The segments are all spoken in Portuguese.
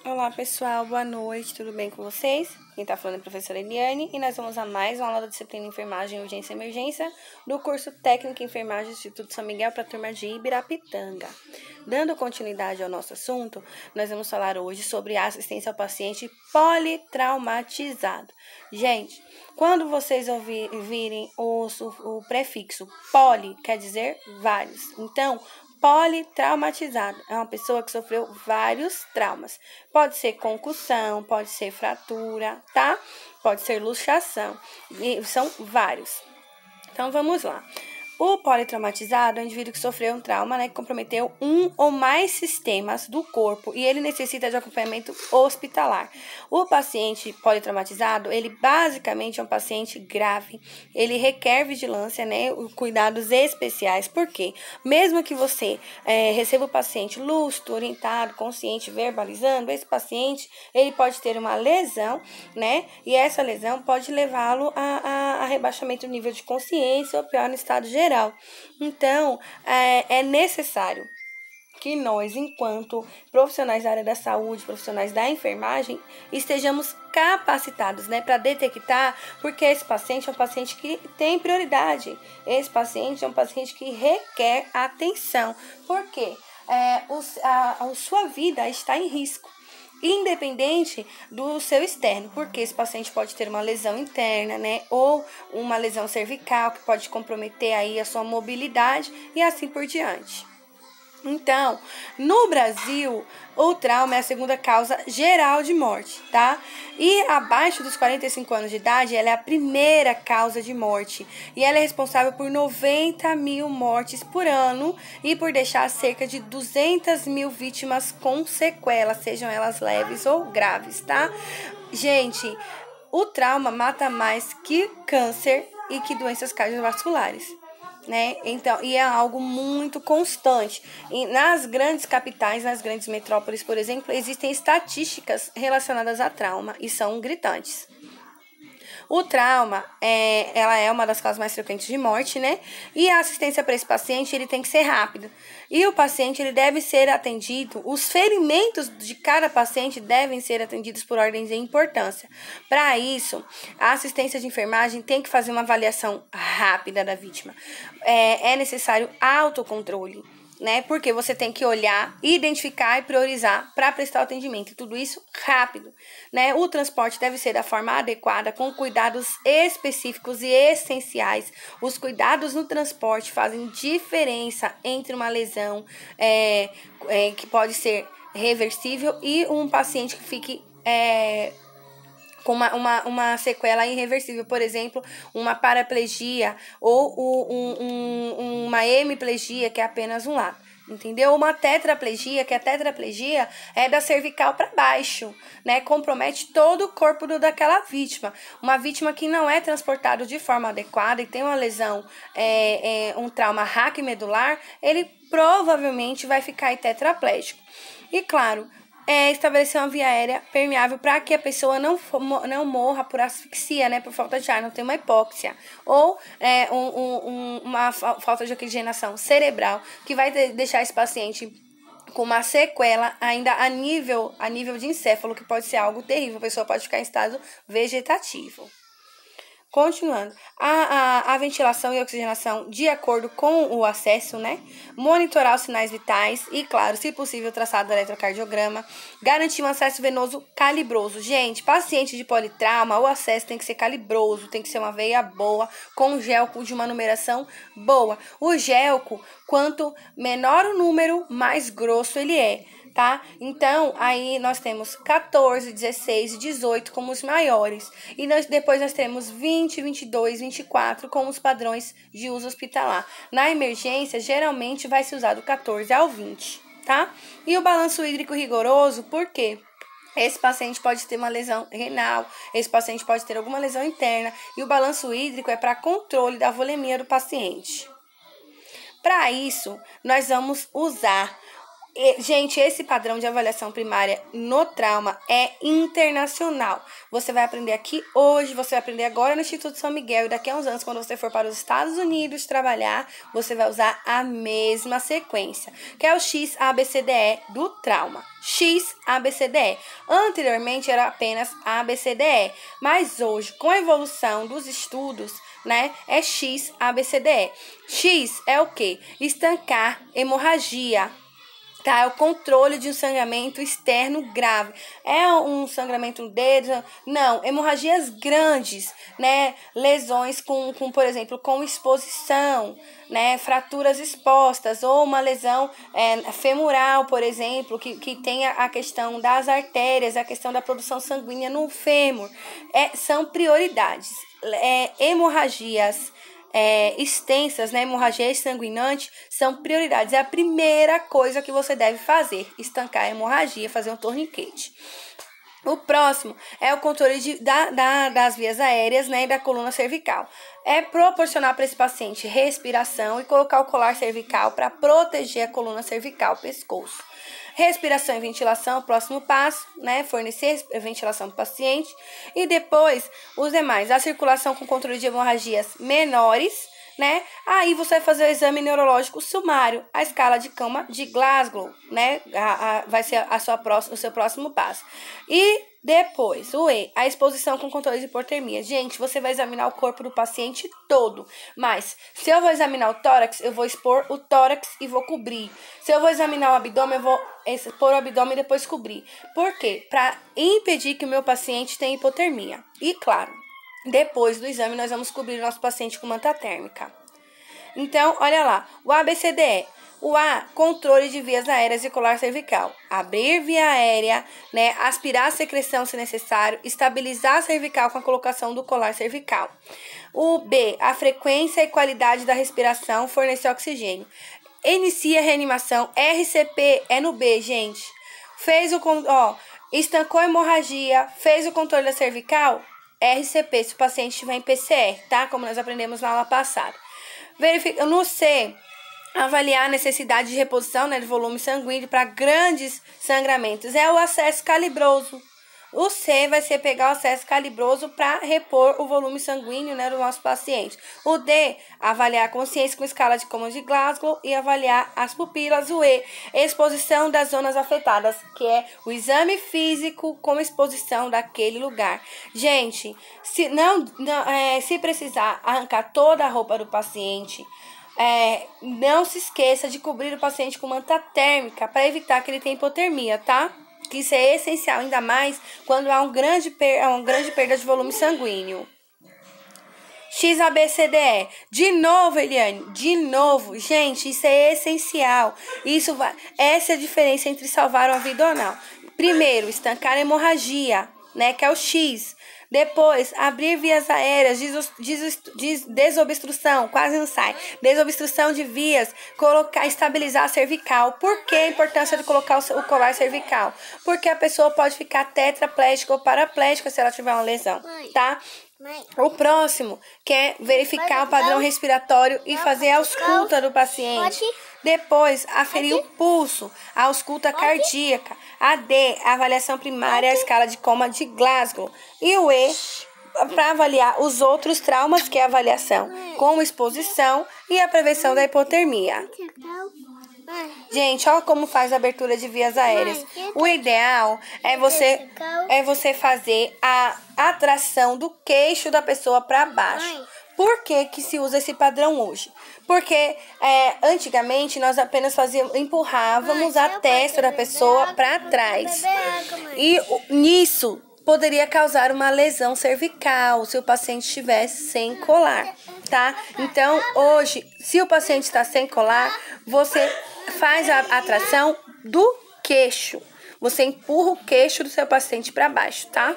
Olá pessoal, boa noite, tudo bem com vocês? Quem tá falando é a professora Eliane e nós vamos a mais uma aula da disciplina Enfermagem, Urgência e Emergência do curso Técnico em Enfermagem do Instituto São Miguel para a turma de Ibirapitanga. Dando continuidade ao nosso assunto, nós vamos falar hoje sobre a assistência ao paciente politraumatizado. Gente, quando vocês ouvirem o prefixo poli, quer dizer vários. Então, politraumatizado é uma pessoa que sofreu vários traumas. Pode ser concussão, pode ser fratura, tá? Pode ser luxação. E são vários. Então, vamos lá. O politraumatizado é um indivíduo que sofreu um trauma, que comprometeu um ou mais sistemas do corpo e ele necessita de acompanhamento hospitalar. O paciente politraumatizado, ele basicamente é um paciente grave. Ele requer vigilância, cuidados especiais. Por quê? Mesmo que você receba o paciente lúcido, orientado, consciente, verbalizando, esse paciente, ele pode ter uma lesão, E essa lesão pode levá-lo a rebaixamento do nível de consciência ou pior, no estado geral. Então, é necessário que nós, enquanto profissionais da área da saúde, profissionais da enfermagem, estejamos capacitados, para detectar, porque esse paciente é um paciente que tem prioridade. Esse paciente é um paciente que requer atenção. Por quê? A sua vida está em risco, independente do seu externo, porque esse paciente pode ter uma lesão interna, ou uma lesão cervical que pode comprometer aí a sua mobilidade e assim por diante. Então, no Brasil, o trauma é a segunda causa geral de morte, tá? E abaixo dos 45 anos de idade, ela é a primeira causa de morte. E ela é responsável por 90 mil mortes por ano e por deixar cerca de 200 mil vítimas com sequelas, sejam elas leves ou graves, tá? Gente, o trauma mata mais que câncer e que doenças cardiovasculares. Então, e é algo muito constante. E nas grandes capitais, nas grandes metrópoles, por exemplo, existem estatísticas relacionadas a trauma e são gritantes. O trauma, ela é uma das causas mais frequentes de morte, E a assistência para esse paciente, ele tem que ser rápido. E o paciente, ele deve ser atendido, os ferimentos de cada paciente devem ser atendidos por ordem de importância. Para isso, a assistência de enfermagem tem que fazer uma avaliação rápida da vítima. É necessário autocontrole, Porque você tem que olhar, identificar e priorizar para prestar o atendimento. E tudo isso rápido, O transporte deve ser da forma adequada, com cuidados específicos e essenciais. Os cuidados no transporte fazem diferença entre uma lesão que pode ser reversível e um paciente que fique com uma sequela irreversível, por exemplo, uma paraplegia ou uma hemiplegia, que é apenas um lado, entendeu? Uma tetraplegia, que a tetraplegia é da cervical para baixo, compromete todo o corpo daquela vítima. Uma vítima que não é transportado de forma adequada e tem uma lesão, um trauma raquimedular, ele provavelmente vai ficar tetraplégico. E claro, estabelecer uma via aérea permeável para que a pessoa não morra por asfixia, por falta de ar, não tenha uma hipóxia. Ou uma falta de oxigenação cerebral, que vai deixar esse paciente com uma sequela ainda a nível de encéfalo, que pode ser algo terrível. A pessoa pode ficar em estado vegetativo. Continuando, a ventilação e oxigenação de acordo com o acesso, Monitorar os sinais vitais e, claro, se possível, traçado do eletrocardiograma. Garantir um acesso venoso calibroso. Gente, paciente de politrauma, o acesso tem que ser calibroso, tem que ser uma veia boa, com gelco de uma numeração boa. O gelco, quanto menor o número, mais grosso ele é, tá? Então, aí nós temos 14, 16 e 18 como os maiores. E depois nós temos 20, 22, 24 como os padrões de uso hospitalar. Na emergência, geralmente vai se usar do 14 ao 20, tá? E o balanço hídrico rigoroso, por quê? Esse paciente pode ter uma lesão renal, esse paciente pode ter alguma lesão interna. E o balanço hídrico é para controle da volemia do paciente. Para isso, nós vamos usar Gente, esse padrão de avaliação primária no trauma é internacional. Você vai aprender aqui hoje, você vai aprender agora no Instituto São Miguel e daqui a uns anos, quando você for para os Estados Unidos trabalhar, você vai usar a mesma sequência, que é o XABCDE do trauma. XABCDE. Anteriormente era apenas ABCDE, mas hoje, com a evolução dos estudos, né, é XABCDE. X é o quê? Estancar hemorragia. Tá, é o controle de um sangramento externo grave. É um sangramento no dedo? Não, hemorragias grandes, né? Lesões por exemplo, com exposição, né? Fraturas expostas, ou uma lesão femoral, por exemplo, que tenha a questão das artérias, a questão da produção sanguínea no fêmur. São prioridades. Hemorragias extensas, né, hemorragia exsanguinante, são prioridades. É a primeira coisa que você deve fazer, estancar a hemorragia, fazer um torniquete. O próximo é o controle das vias aéreas, né, e da coluna cervical. É proporcionar para esse paciente respiração e colocar o colar cervical para proteger a coluna cervical, pescoço. Respiração e ventilação, próximo passo, né? Fornecer ventilação para o paciente. E depois, os demais, a circulação com controle de hemorragias menores, né? Aí você vai fazer o exame neurológico sumário, a escala de Coma de Glasgow, né? Vai ser o seu próximo passo. E depois, o E, a exposição com controle de hipotermia. Gente, você vai examinar o corpo do paciente todo, mas se eu vou examinar o tórax, eu vou expor o tórax e vou cobrir. Se eu vou examinar o abdômen, eu vou expor o abdômen e depois cobrir. Por quê? Para impedir que o meu paciente tenha hipotermia. E claro, depois do exame, nós vamos cobrir o nosso paciente com manta térmica. Então, olha lá, o ABCDE. O A, controle de vias aéreas e colar cervical. Abrir via aérea, né? Aspirar a secreção se necessário. Estabilizar a cervical com a colocação do colar cervical. O B, a frequência e qualidade da respiração, fornecer oxigênio. Inicia a reanimação. RCP é no B, gente. Estancou a hemorragia, fez o controle da cervical, RCP, se o paciente estiver em PCR, tá? Como nós aprendemos na aula passada. No C, avaliar a necessidade de reposição, né, de volume sanguíneo para grandes sangramentos. É o acesso calibroso. O C vai ser pegar o acesso calibroso para repor o volume sanguíneo, né, do nosso paciente. O D, avaliar a consciência com escala de Coma de Glasgow e avaliar as pupilas. O E, exposição das zonas afetadas, que é o exame físico com exposição daquele lugar. Gente, se precisar arrancar toda a roupa do paciente, não se esqueça de cobrir o paciente com manta térmica para evitar que ele tenha hipotermia, tá? Que isso é essencial, ainda mais quando há uma grande perda de volume sanguíneo. XABCDE. De novo, Eliane, de novo. Gente, isso é essencial. Essa é a diferença entre salvar uma vida ou não. Primeiro, estancar a hemorragia, né, que é o X. Depois, abrir vias aéreas, desobstrução, quase não sai. Desobstrução de vias, estabilizar a cervical. Por que a importância de colocar o colar cervical? Porque a pessoa pode ficar tetraplégica ou paraplégica se ela tiver uma lesão, tá? O próximo, que é verificar o padrão respiratório e fazer a ausculta do paciente. Depois, aferir o pulso, a ausculta cardíaca. A D, a avaliação primária, a escala de Coma de Glasgow. E o E, para avaliar os outros traumas, que é a avaliação com exposição e a prevenção da hipotermia. Gente, olha como faz a abertura de vias aéreas. O ideal é você fazer a atração do queixo da pessoa para baixo. Por que se usa esse padrão hoje? Porque antigamente nós apenas empurrávamos a testa da pessoa para trás. E nisso poderia causar uma lesão cervical se o paciente estivesse sem colar, tá? Então, hoje, se o paciente está sem colar, você faz a atração do queixo. Você empurra o queixo do seu paciente para baixo, tá?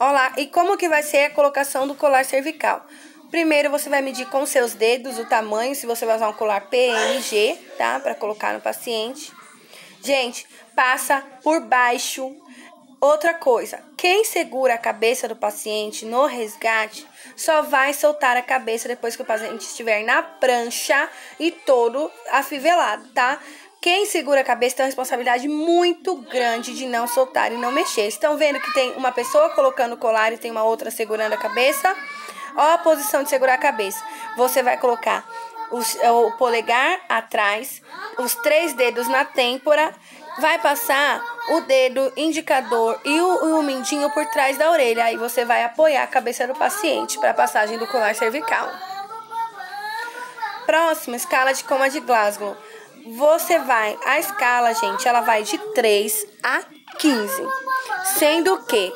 Olha lá, e como que vai ser a colocação do colar cervical? Primeiro, você vai medir com seus dedos o tamanho, se você vai usar um colar PNG, tá? Para colocar no paciente. Gente, passa por baixo. Outra coisa, quem segura a cabeça do paciente no resgate só vai soltar a cabeça depois que o paciente estiver na prancha e todo afivelado, tá? Quem segura a cabeça tem uma responsabilidade muito grande de não soltar e não mexer. Estão vendo que tem uma pessoa colocando o colar e tem uma outra segurando a cabeça? Ó a posição de segurar a cabeça. Você vai colocar o polegar atrás, os 3 dedos na têmpora, vai passar o dedo indicador e o mindinho por trás da orelha. Aí você vai apoiar a cabeça do paciente para a passagem do colar cervical. Próximo, escala de coma de Glasgow. A escala, gente, ela vai de 3 a 15. Sendo que,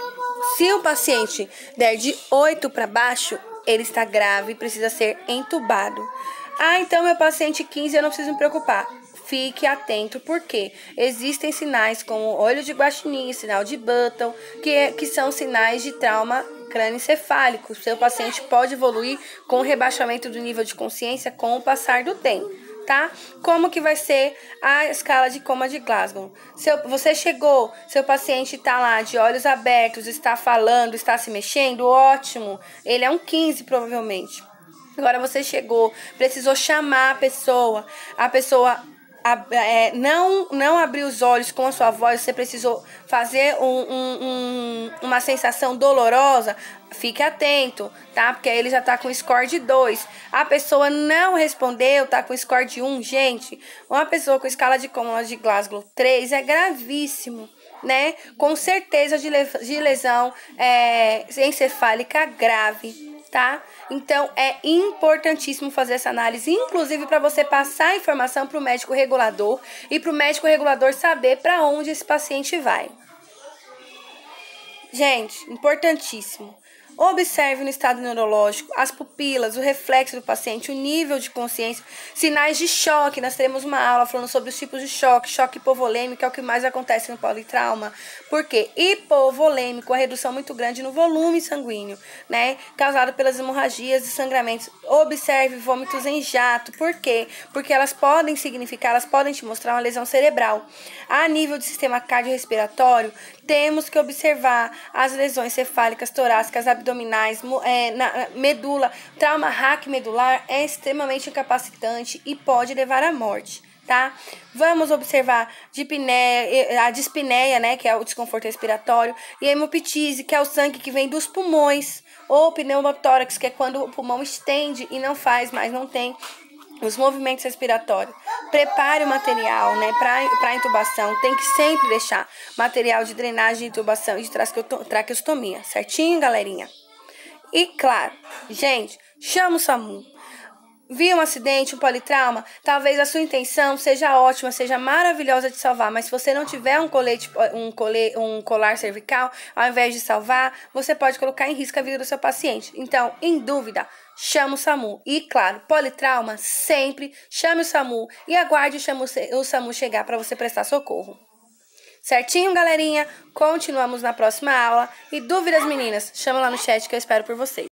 se o paciente der de 8 para baixo, ele está grave e precisa ser entubado. Então meu paciente 15, eu não preciso me preocupar. Fique atento, porque existem sinais como olho de guaxinim, sinal de Button, que são sinais de trauma crânioencefálico. Seu paciente pode evoluir com o rebaixamento do nível de consciência com o passar do tempo, tá? Como que vai ser a escala de coma de Glasgow? Você chegou, seu paciente está lá de olhos abertos, está falando, está se mexendo, ótimo. Ele é um 15 provavelmente. Agora você chegou, precisou chamar a pessoa não abrir os olhos com a sua voz, você precisou fazer uma sensação dolorosa, fique atento, tá? Porque aí ele já tá com score de 2. A pessoa não respondeu, tá com score de 1. Gente, uma pessoa com escala de coma de Glasgow 3 é gravíssimo, né? Com certeza de lesão encefálica grave, tá? Então, é importantíssimo fazer essa análise, inclusive para você passar a informação para o médico regulador e para o médico regulador saber para onde esse paciente vai. Gente, importantíssimo. Observe no estado neurológico as pupilas, o reflexo do paciente, o nível de consciência, sinais de choque. Nós teremos uma aula falando sobre os tipos de choque. Choque hipovolêmico é o que mais acontece no politrauma. Por quê? Hipovolêmico, a redução muito grande no volume sanguíneo, né? Causado pelas hemorragias e sangramentos. Observe vômitos em jato. Por quê? Porque elas podem te mostrar uma lesão cerebral. A nível de sistema cardiorrespiratório, temos que observar as lesões cefálicas, torácicas, abdominais, medula. Trauma raquimedular é extremamente incapacitante e pode levar à morte, tá? Vamos observar a dispneia, né, que é o desconforto respiratório, e a hemoptise, que é o sangue que vem dos pulmões, ou pneumotórax, que é quando o pulmão estende e não faz mais, não tem os movimentos respiratórios. Prepare o material, né, para intubação. Tem que sempre deixar material de drenagem, de intubação e de traqueostomia. Certinho, galerinha? E claro, gente, chama o SAMU. Viu um acidente, um politrauma? Talvez a sua intenção seja ótima, seja maravilhosa de salvar, mas se você não tiver um colar cervical, ao invés de salvar, você pode colocar em risco a vida do seu paciente. Então, em dúvida, chama o SAMU. E claro, politrauma, sempre chame o SAMU e aguarde o SAMU chegar para você prestar socorro. Certinho, galerinha? Continuamos na próxima aula. E dúvidas, meninas? Chama lá no chat que eu espero por vocês.